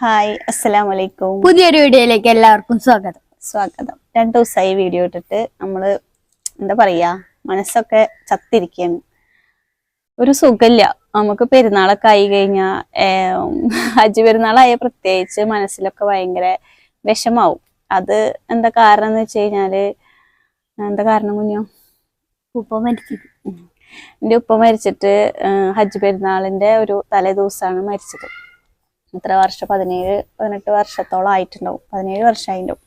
Hi, അസ്സലാമലൈക്കും. പുതിയൊരു വീഡിയോയിലേക്ക് എല്ലാവർക്കും സ്വാഗതം. 2 ദിവസമായി വീഡിയോ ഇട്ടിട്ട് നമ്മള് എന്താ പറയാ, മനസ്സൊക്കെ ചത്തിരിക്കുകയാണ്. ഒരു സുഖമില്ല. നമുക്ക് പെരുന്നാളൊക്കെ ആയി കഴിഞ്ഞാ ഹജ്ജ് പെരുന്നാളായ പ്രത്യേകിച്ച് മനസ്സിലൊക്കെ ഭയങ്കര വിഷമാവും. അത് എന്താ കാരണം എന്ന് വെച്ച് കഴിഞ്ഞാല്, എന്താ കാരണം കുഞ്ഞോ? ഉപ്പ മരിച്ചു. എൻ്റെ ഉപ്പ മരിച്ചിട്ട് ഹജ്ജ് പെരുന്നാളിന്റെ ഒരു തലേ ദിവസമാണ് മരിച്ചത്. എത്ര വർഷം, 17-18 വർഷത്തോളം ആയിട്ടുണ്ടാവും. 17 വർഷമായിട്ടുണ്ടാവും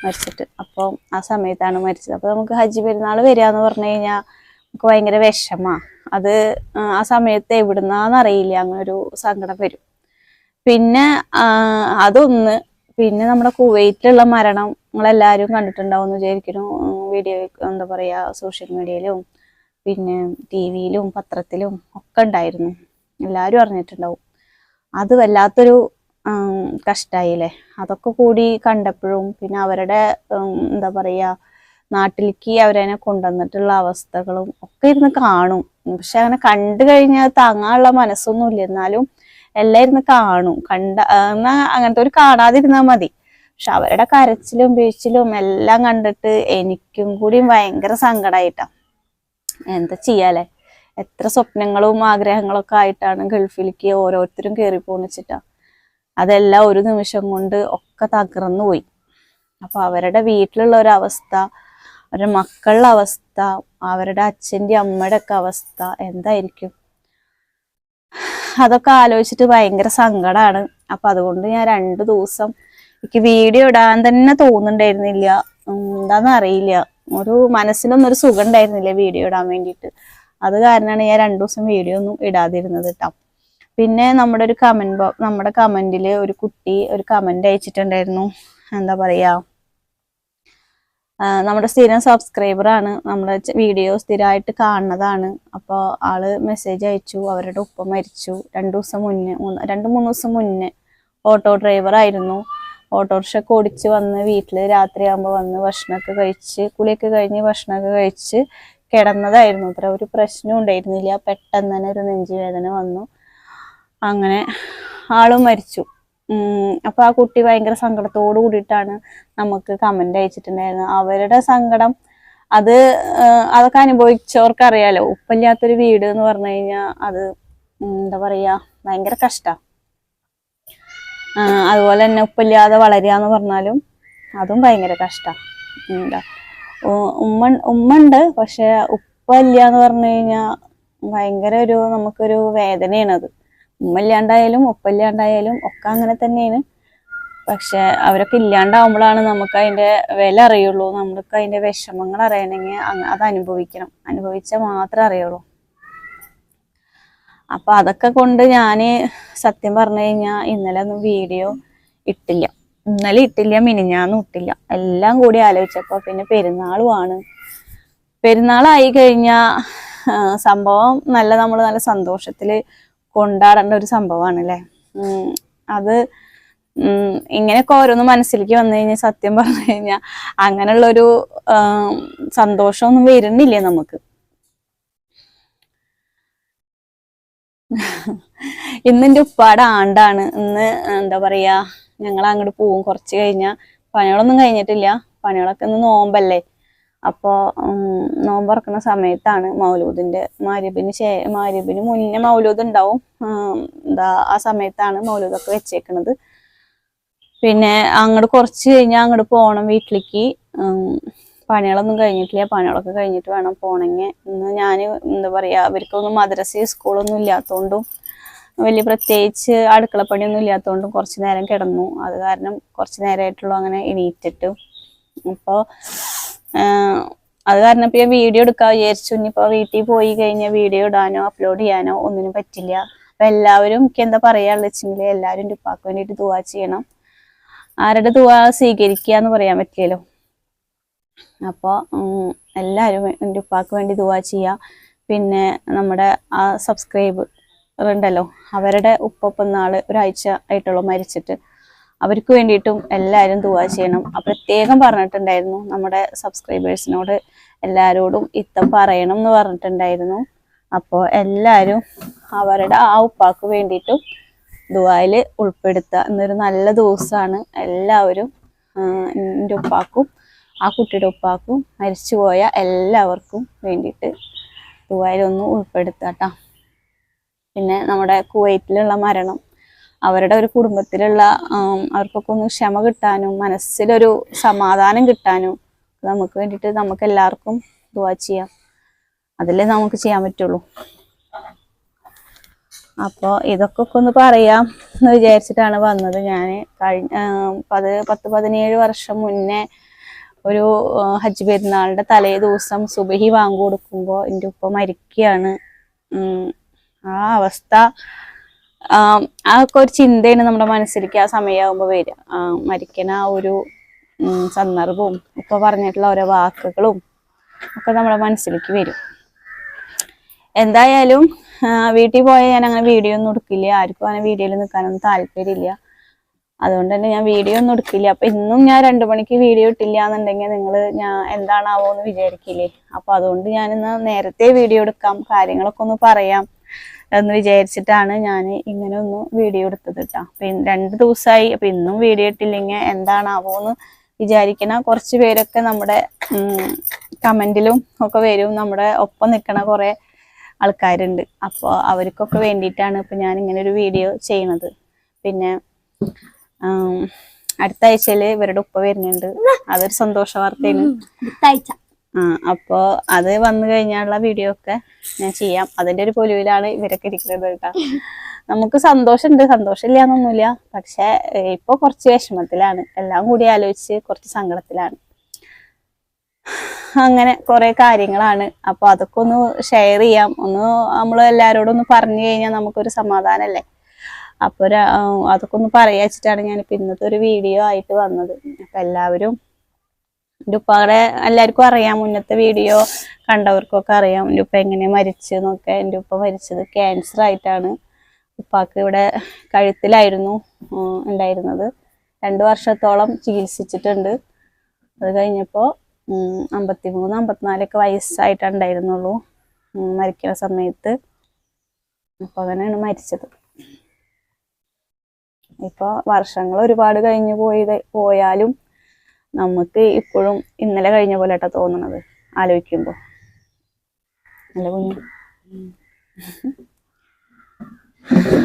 മരിച്ചിട്ട്. അപ്പോൾ ആ സമയത്താണ് മരിച്ചത്. അപ്പോൾ നമുക്ക് ഹജ്ജ് പെരുന്നാൾ വരിക എന്ന് പറഞ്ഞു കഴിഞ്ഞാൽ നമുക്ക് ഭയങ്കര വിഷമാ. അത് ആ സമയത്ത് എവിടുന്നാന്നറിയില്ല, അങ്ങനെ ഒരു സങ്കടം വരും. പിന്നെ അതൊന്ന്, പിന്നെ നമ്മുടെ കുവൈറ്റിലുള്ള മരണം നിങ്ങളെല്ലാവരും കണ്ടിട്ടുണ്ടാവും എന്ന് വിചാരിക്കുന്നു. വീഡിയോ എന്താ പറയുക, സോഷ്യൽ മീഡിയയിലും പിന്നെ TV-യിലും പത്രത്തിലും ഒക്കെ ഉണ്ടായിരുന്നു. എല്ലാവരും അറിഞ്ഞിട്ടുണ്ടാവും. അത് വല്ലാത്തൊരു കഷ്ടായില്ലേ. അതൊക്കെ കൂടി കണ്ടപ്പോഴും പിന്നെ അവരുടെ എന്താ പറയുക, നാട്ടിലേക്ക് അവരെ കൊണ്ടുവന്നിട്ടുള്ള അവസ്ഥകളും ഒക്കെ ഇരുന്ന് കാണും. പക്ഷെ അങ്ങനെ കണ്ടു കഴിഞ്ഞാൽ താങ്ങാനുള്ള മനസ്സൊന്നും ഇല്ല. എന്നാലും എല്ലാം ഇരുന്ന് കാണും. എന്നാ അങ്ങനത്തെ ഒരു കാണാതിരുന്നാൽ മതി. പക്ഷെ അവരുടെ കരച്ചിലും വീഴ്ചിലും എല്ലാം കണ്ടിട്ട് എനിക്കും കൂടി ഭയങ്കര സങ്കടമായിട്ടാ. എന്താ ചെയ്യാലേ, എത്ര സ്വപ്നങ്ങളും ആഗ്രഹങ്ങളൊക്കെ ആയിട്ടാണ് ഗൾഫിലേക്ക് ഓരോരുത്തരും കയറി പോണിച്ചിട്ടാ. അതെല്ലാം ഒരു നിമിഷം കൊണ്ട് ഒക്കെ തകർന്നു പോയി. അപ്പൊ അവരുടെ വീട്ടിലുള്ള ഒരവസ്ഥ, അവരുടെ മക്കളുടെ അവസ്ഥ, അവരുടെ അച്ഛൻ്റെ അമ്മയുടെ ഒക്കെ അവസ്ഥ എന്തായിരിക്കും? അതൊക്കെ ആലോചിച്ചിട്ട് ഭയങ്കര സങ്കടമാണ്. അപ്പൊ അതുകൊണ്ട് ഞാൻ 2 ദിവസം എനിക്ക് വീഡിയോ ഇടാൻ തന്നെ തോന്നുന്നുണ്ടായിരുന്നില്ല. എന്താന്ന് അറിയില്ല, ഒരു മനസ്സിനൊന്നും ഒരു സുഖം ഉണ്ടായിരുന്നില്ല വീഡിയോ ഇടാൻ വേണ്ടിയിട്ട്. അത് കാരണമാണ് ഞാൻ 2 ദിവസം വീഡിയോ ഒന്നും ഇടാതിരുന്നത് കേട്ടോ. പിന്നെ നമ്മുടെ കമന്റിൽ ഒരു കുട്ടി ഒരു കമന്റ് അയച്ചിട്ടുണ്ടായിരുന്നു. എന്താ പറയാ, നമ്മുടെ സ്ഥിരം സബ്സ്ക്രൈബറാണ്, നമ്മുടെ വീഡിയോ സ്ഥിരമായിട്ട് കാണുന്നതാണ്. അപ്പോൾ ആള് മെസ്സേജ് അയച്ചു, അവരുടെ ഉപ്പ മരിച്ചു 2-3 ദിവസം മുന്നേ. ഓട്ടോ ഡ്രൈവർ ആയിരുന്നു. ഓട്ടോറിക്ഷ ഓടിച്ച് വന്ന് വീട്ടിൽ രാത്രിയാകുമ്പോൾ വന്ന് ഭക്ഷണമൊക്കെ കഴിച്ച്, കുളിയൊക്കെ കഴിഞ്ഞ് ഭക്ഷണമൊക്കെ കഴിച്ച് കിടന്നതായിരുന്നു. അത്ര ഒരു പ്രശ്നം ഉണ്ടായിരുന്നില്ല. പെട്ടെന്ന് തന്നെ ഒരു നെഞ്ചുവേദന വന്നു, അങ്ങനെ ആളും മരിച്ചു. അപ്പൊ ആ കുട്ടി ഭയങ്കര സങ്കടത്തോട് കൂടിയിട്ടാണ് നമുക്ക് കമന്റ് അയച്ചിട്ടുണ്ടായിരുന്നത്. അവരുടെ സങ്കടം അതൊക്കെ അനുഭവിച്ചവർക്കറിയാലോ. ഉപ്പില്ലാത്തൊരു വീട് എന്ന് പറഞ്ഞു കഴിഞ്ഞാൽ അത് എന്താ പറയാ, ഭയങ്കര കഷ്ടാ. അതുപോലെ തന്നെ ഉപ്പില്ലാതെ വളരുക എന്ന് പറഞ്ഞാലും അതും ഭയങ്കര കഷ്ടാ. എന്താ ഉമ്മ ഉണ്ട്, പക്ഷെ ഉപ്പ ഇല്ല എന്ന് പറഞ്ഞു കഴിഞ്ഞാൽ ഭയങ്കര നമുക്കൊരു വേദനയാണത്. ഉമ്മ ഇല്ലാണ്ടായാലും ഉപ്പ ഇല്ലാണ്ടായാലും ഒക്കെ അങ്ങനെ തന്നെയാണ്. പക്ഷെ അവരൊക്കെ ഇല്ലാണ്ടാവുമ്പോഴാണ് നമുക്ക് അതിന്റെ വില അറിയുള്ളൂ. നമ്മൾക്ക് അതിന്റെ വിഷമങ്ങൾ അറിയണമെങ്കിൽ അത് അനുഭവിച്ചാൽ മാത്രമേ അറിയുള്ളൂ. അപ്പൊ അതൊക്കെ കൊണ്ട് ഞാന് സത്യം പറഞ്ഞു കഴിഞ്ഞാൽ ഇന്നലെ ഒന്നും വീഡിയോ ഇട്ടില്ല. ഇന്നലെ ഇട്ടില്ല, മിനിഞ്ഞാന്നും ഇട്ടില്ല. എല്ലാം കൂടി ആലോചിച്ചപ്പോ പിന്നെ പെരുന്നാളുമാണ്. പെരുന്നാളായി കഴിഞ്ഞാ സംഭവം നമ്മൾ നല്ല സന്തോഷത്തില് കൊണ്ടാടേണ്ട ഒരു സംഭവമാണ് അല്ലേ. അത് ഇങ്ങനെയൊക്കെ ഓരോന്ന് മനസ്സിലേക്ക് വന്നു കഴിഞ്ഞാൽ സത്യം പറഞ്ഞു കഴിഞ്ഞാൽ അങ്ങനെയുള്ളൊരു സന്തോഷമൊന്നും വരുന്നില്ല നമുക്ക്. ഇന്ന് എൻ്റെ ഉപ്പാടെ ആണ്ടാണ്. ഇന്ന് എന്താ പറയാ, ഞങ്ങൾ അങ്ങോട്ട് പോവും കുറച്ച് കഴിഞ്ഞാൽ. പണികളൊന്നും കഴിഞ്ഞിട്ടില്ല, പണികളൊക്കെ ഇന്ന് നോമ്പല്ലേ. അപ്പോൾ നോമ്പ് തുറക്കുന്ന സമയത്താണ് മൗലൂദിന്റെ മഗ്‌രിബിന് മുന്നേ മൗലൂദ് ഉണ്ടാവും. ആ സമയത്താണ് മൗലൂദൊക്കെ വെച്ചേക്കണത്. പിന്നെ അങ്ങോട്ട് കുറച്ച് കഴിഞ്ഞാൽ അങ്ങോട്ട് പോകണം വീട്ടിലേക്ക്. പണികളൊന്നും കഴിഞ്ഞിട്ടില്ല, പണികളൊക്കെ കഴിഞ്ഞിട്ട് വേണം പോണെങ്കിൽ. ഇന്ന് ഞാൻ എന്താ പറയാ, അവർക്കൊന്നും മദ്രസയും സ്കൂളൊന്നും ഇല്ലാത്തതുകൊണ്ടും വലിയ പ്രത്യേകിച്ച് അടുക്കളപ്പണിയൊന്നും ഇല്ലാത്തതുകൊണ്ടും കുറച്ച് നേരം കിടന്നു. അത് കാരണം കുറച്ച് നേരമായിട്ടുള്ളൂ അങ്ങനെ എണീറ്റിട്ട്. അപ്പോൾ അത് കാരണം ഇപ്പം ഞാൻ വീഡിയോ എടുക്കാൻ വിചാരിച്ചു. ഇനിയിപ്പോൾ വീട്ടിൽ പോയി കഴിഞ്ഞാൽ വീഡിയോ ഇടാനോ അപ്ലോഡ് ചെയ്യാനോ ഒന്നിനും പറ്റില്ല. അപ്പം എല്ലാവരും എനിക്ക് എന്താ പറയാനുള്ളത് വെച്ചെങ്കിൽ, എല്ലാവരും എൻ്റെ ഉപ്പാക്ക് വേണ്ടിയിട്ട് ദുആ ചെയ്യണം. ആരുടെ ദുആ സ്വീകരിക്കുക എന്ന് പറയാൻ പറ്റില്ലല്ലോ. അപ്പോൾ എല്ലാവരും എൻ്റെ ഉപ്പാക്ക് വേണ്ടി ദുആ ചെയ്യുക. പിന്നെ നമ്മുടെ ആ സബ്സ്ക്രൈബർ ഉണ്ടല്ലോ, അവരുടെ ഉപ്പ നാള് ഒരാഴ്ച ആയിട്ടുള്ളൂ മരിച്ചിട്ട്. അവർക്ക് വേണ്ടിയിട്ടും എല്ലാവരും ദുആ ചെയ്യണം. പ്രത്യേകം പറഞ്ഞിട്ടുണ്ടായിരുന്നു നമ്മുടെ സബ്സ്ക്രൈബേഴ്സിനോട്, എല്ലാവരോടും പറയണം എന്ന് പറഞ്ഞിട്ടുണ്ടായിരുന്നു. അപ്പോൾ എല്ലാവരും അവരുടെ ആ ഉപ്പാക്ക് വേണ്ടിയിട്ടും ദുആയിൽ ഉൾപ്പെടുത്തുക. എന്നൊരു നല്ല ദിവസമാണ്. എല്ലാവരും എൻ്റെ ഉപ്പാക്കും ആ കുട്ടിയുടെ ഉപ്പാക്കും മരിച്ചുപോയ എല്ലാവർക്കും വേണ്ടിയിട്ട് ദുആയിലൊന്ന് ഉൾപ്പെടുത്തുക കേട്ടോ. പിന്നെ നമ്മുടെ കുവൈറ്റിലുള്ള മരണം, അവരുടെ ഒരു കുടുംബത്തിലുള്ള അവർക്കൊക്കെ ഒന്ന് ക്ഷമ കിട്ടാനും മനസ്സിലൊരു സമാധാനം കിട്ടാനും നമുക്ക് വേണ്ടിയിട്ട് നമുക്ക് എല്ലാവർക്കും ദുആ ചെയ്യാം. അതിലേ നമുക്ക് ചെയ്യാൻ പറ്റുള്ളൂ. അപ്പോൾ ഇതൊക്കെ ഒന്ന് പറയാം എന്ന് വിചാരിച്ചിട്ടാണ് വന്നത്. ഞാൻ 10-17 വർഷം മുന്നേ ഒരു ഹജ്ജ് പെരുന്നാളിൻ്റെ തലേ ദിവസം സുബഹി വാങ്ങി കൊടുക്കുമ്പോൾ എൻ്റെ ഉപ്പ മരിക്കുകയാണ്. ആ അവസ്ഥ, ആ ഒക്കെ ഒരു ചിന്തയാണ് നമ്മുടെ മനസ്സിലേക്ക് ആ സമയമാകുമ്പോൾ വരിക. മരിക്കണ ആ ഒരു സന്ദർഭവും ഉപ്പ പറഞ്ഞിട്ടുള്ള ഓരോ വാക്കുകളും ഒക്കെ നമ്മുടെ മനസ്സിലേക്ക് വരും. എന്തായാലും വീട്ടിൽ പോയാൽ ഞാൻ അങ്ങനെ വീഡിയോ ഒന്നും എടുക്കില്ല. ആർക്കും അങ്ങനെ വീഡിയോയിൽ നിൽക്കാനൊന്നും താല്പര്യമില്ല. അതുകൊണ്ട് തന്നെ ഞാൻ വീഡിയോ ഒന്നും എടുക്കില്ല. അപ്പൊ ഇന്നും ഞാൻ 2 മണിക്ക് വീഡിയോ ഇട്ടില്ല എന്നുണ്ടെങ്കിൽ നിങ്ങൾ ഞാൻ എന്താണാവോ എന്ന് വിചാരിക്കില്ലേ. അപ്പൊ അതുകൊണ്ട് ഞാനിന്ന് നേരത്തെ വീഡിയോ എടുക്കാം, കാര്യങ്ങളൊക്കെ ഒന്ന് പറയാം എന്ന് വിചാരിച്ചിട്ടാണ് ഞാൻ ഇങ്ങനെ ഒന്ന് വീഡിയോ എടുത്തത് കേട്ടോ. അപ്പൊ 2 ദിവസമായി. അപ്പൊ ഇന്നും വീഡിയോ ഇട്ടില്ലെങ്കിൽ എന്താണാവോ എന്ന് വിചാരിക്കണ കുറച്ച് പേരൊക്കെ നമ്മുടെ കമന്റിലും ഒക്കെ വരും. നമ്മുടെ ഒപ്പം നിൽക്കണ കുറെ ആൾക്കാരുണ്ട്. അപ്പോൾ അവർക്കൊക്കെ വേണ്ടിയിട്ടാണ് ഇപ്പൊ ഞാൻ ഇങ്ങനെ ഒരു വീഡിയോ ചെയ്യണത്. പിന്നെ അടുത്ത ആഴ്ചയിൽ ഇവരുടെ ഉപ്പ വരുന്നുണ്ട്. അതൊരു സന്തോഷ വാർത്തയാണ്. അപ്പോ അത് വന്നു കഴിഞ്ഞാലുള്ള വീഡിയോ ഒക്കെ ഞാൻ ചെയ്യാം. അതിന്റെ ഒരു പൊലിവിലാണ് ഇവരൊക്കെ ഇരിക്കുന്നത് കേട്ടോ. നമുക്ക് സന്തോഷമുണ്ട്, സന്തോഷമില്ല എന്നൊന്നുമില്ല. പക്ഷെ ഇപ്പൊ കുറച്ച് വിഷമത്തിലാണ്, എല്ലാം കൂടി ആലോചിച്ച് കുറച്ച് സങ്കടത്തിലാണ്. അങ്ങനെ കുറെ കാര്യങ്ങളാണ്. അപ്പൊ അതൊക്കെ ഒന്ന് ഷെയർ ചെയ്യാം. ഒന്ന് നമ്മൾ എല്ലാവരോടും ഒന്ന് പറഞ്ഞു കഴിഞ്ഞാൽ നമുക്കൊരു സമാധാനമല്ലേ. അപ്പൊ അതൊക്കെ ഒന്ന് പറയാച്ചിട്ടാണ് ഞാനിപ്പോ ഇന്നത്തെ ഒരു വീഡിയോ ആയിട്ട് വന്നത്. അപ്പൊ എല്ലാവരും, എൻ്റെ ഉപ്പാടെ എല്ലാവർക്കും അറിയാം, മുന്നത്തെ വീഡിയോ കണ്ടവർക്കൊക്കെ അറിയാം എൻ്റെ ഉപ്പ എങ്ങനെ മരിച്ചെന്നൊക്കെ. എൻ്റെ ഉപ്പ മരിച്ചത് ക്യാൻസർ ആയിട്ടാണ്. ഉപ്പാക്ക് ഇവിടെ കഴുത്തിലായിരുന്നു ഉണ്ടായിരുന്നത്. 2 വർഷത്തോളം ചികിത്സിച്ചിട്ടുണ്ട്. അത് കഴിഞ്ഞപ്പോൾ 53-54 വയസ്സായിട്ടുണ്ടായിരുന്നുള്ളൂ മരിക്കുന്ന സമയത്ത്. അപ്പൊ അങ്ങനെയാണ് മരിച്ചത്. ഇപ്പൊ വർഷങ്ങൾ ഒരുപാട് കഴിഞ്ഞു പോയാലും നമുക്ക് ഇപ്പോഴും ഇന്നലെ കഴിഞ്ഞ പോലെ കേട്ടോ തോന്നണത് ആലോചിക്കുമ്പോ. അല്ല കുഞ്ഞു.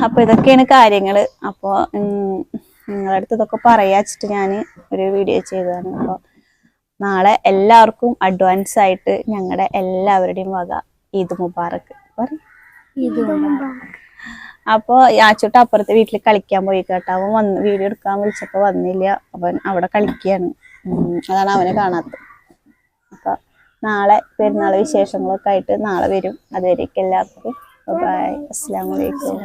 അപ്പൊ ഇതൊക്കെയാണ് കാര്യങ്ങള്. അപ്പൊ നിങ്ങളുടെ അടുത്ത് ഇതൊക്കെ പറയാച്ചിട്ട് ഞാൻ ഒരു വീഡിയോ ചെയ്തതാണ്. അപ്പൊ നാളെ എല്ലാവർക്കും അഡ്വാൻസ് ആയിട്ട് ഞങ്ങളുടെ എല്ലാവരുടെയും വക ഈദ് മുബാറക്ക് പറയും. അപ്പൊ യാച്ചോട്ട് അപ്പുറത്തെ വീട്ടിൽ കളിക്കാൻ പോയി കേട്ടോ. അവൻ വീഡിയോ എടുക്കാൻ വിളിച്ചപ്പോ വന്നില്ല. അവൻ അവിടെ കളിക്കുകയാണ്. അതാണ് അവനെ കാണാത്തത്. അപ്പൊ നാളെ പെരുന്നാൾ വിശേഷങ്ങളൊക്കെ ആയിട്ട് നാളെ വരും. അതുവരേക്കും എല്ലാവർക്കും ബൈ. അസ്സലാമു അലൈക്കും.